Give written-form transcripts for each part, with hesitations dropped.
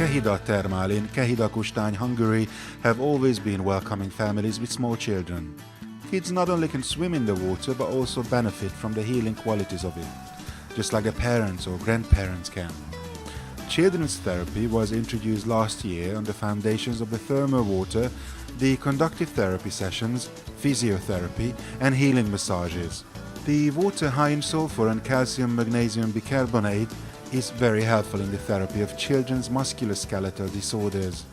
Kehida Termal in Kehida, Hungary have always been welcoming families with small children. Kids not only can swim in the water but also benefit from the healing qualities of it, just like their parents or grandparents can. Children's therapy was introduced last year on the foundations of the thermal water, the conductive therapy sessions, physiotherapy and healing massages. The water high in sulfur and calcium magnesium bicarbonate is very helpful in the therapy of children's musculoskeletal disorders.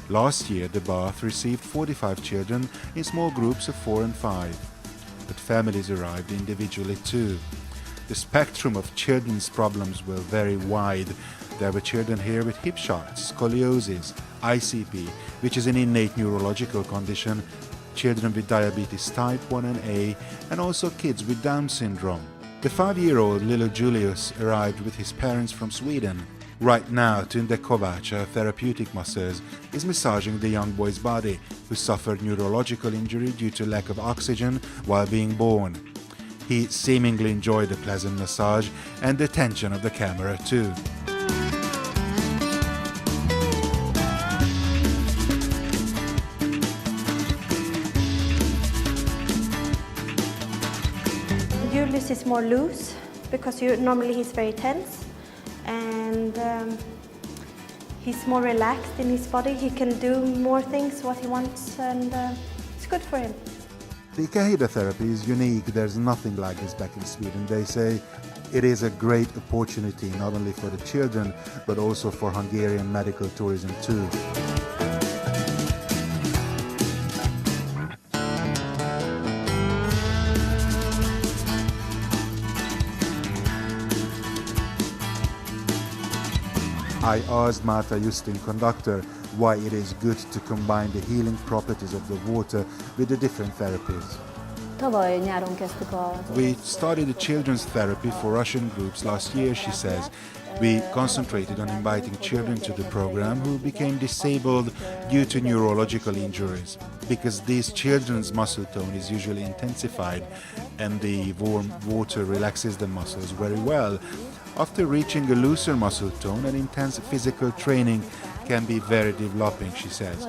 Last year, the bath received 45 children in small groups of 4 and 5, but families arrived individually too. The spectrum of children's problems were very wide. There were children here with hip shots, scoliosis, ICP, which is an innate neurological condition, children with diabetes type 1 and A, and also kids with Down syndrome. The 5-year-old little Julius arrived with his parents from Sweden. Right now, Tunde Kovács, a therapeutic masseur, is massaging the young boy's body, who suffered neurological injury due to lack of oxygen while being born. He seemingly enjoyed the pleasant massage and the tension of the camera too. Julius is more loose because normally he's very tense, and he's more relaxed in his body. He can do more things what he wants, and it's good for him. The Kehida therapy is unique. There's nothing like this back in Sweden. They say it is a great opportunity not only for the children but also for Hungarian medical tourism too. I asked Marta Justin, conductor, why it is good to combine the healing properties of the water with the different therapies. We started the children's therapy for Russian groups last year, she says. We concentrated on inviting children to the program who became disabled due to neurological injuries, because these children's muscle tone is usually intensified and the warm water relaxes the muscles very well. After reaching a looser muscle tone, an intense physical training can be very developing, she says.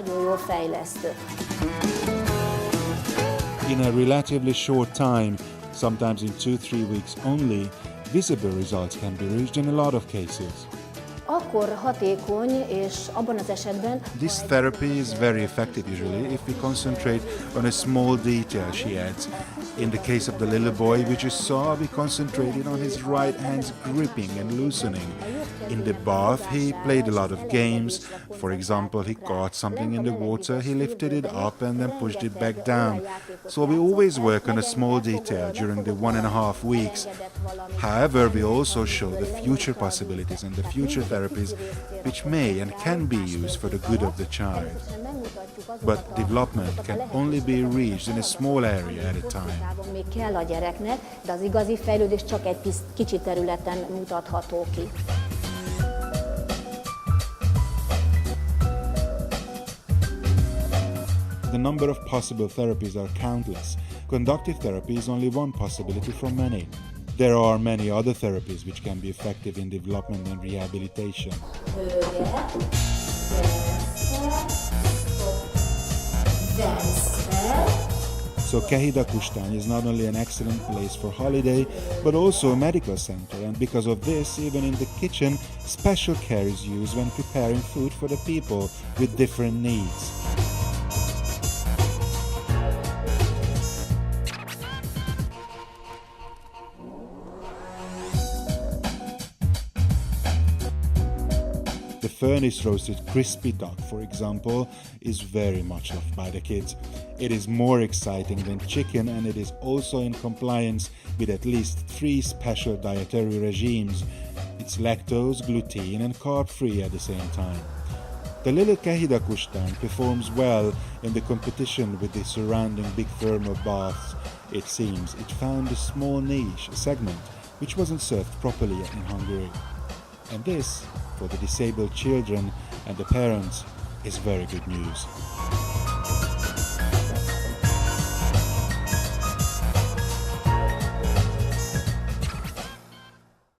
In a relatively short time, sometimes in 2-3 weeks only, visible results can be reached in a lot of cases. This therapy is very effective usually if we concentrate on a small detail, she adds. In the case of the little boy we just saw, we concentrated on his right hand's gripping and loosening. In the bath he played a lot of games. For example, he caught something in the water, he lifted it up and then pushed it back down. So we always work on a small detail during the 1.5 weeks. However, we also show the future possibilities and the future therapies which may and can be used for the good of the child. But development can only be reached in a small area at a time. The number of possible therapies are countless. Conductive therapy is only one possibility from many. There are many other therapies which can be effective in development and rehabilitation. So Kehida is not only an excellent place for holiday, but also a medical center, and because of this, even in the kitchen, special care is used when preparing food for the people with different needs. The furnace-roasted crispy duck, for example, is very much loved by the kids. It is more exciting than chicken, and it is also in compliance with at least 3 special dietary regimes. It's lactose, gluten and carb-free at the same time. The little Kehida performs well in the competition with the surrounding big thermal baths. It seems it found a small niche, a segment, which wasn't served properly in Hungary. And this, for the disabled children and the parents, is very good news.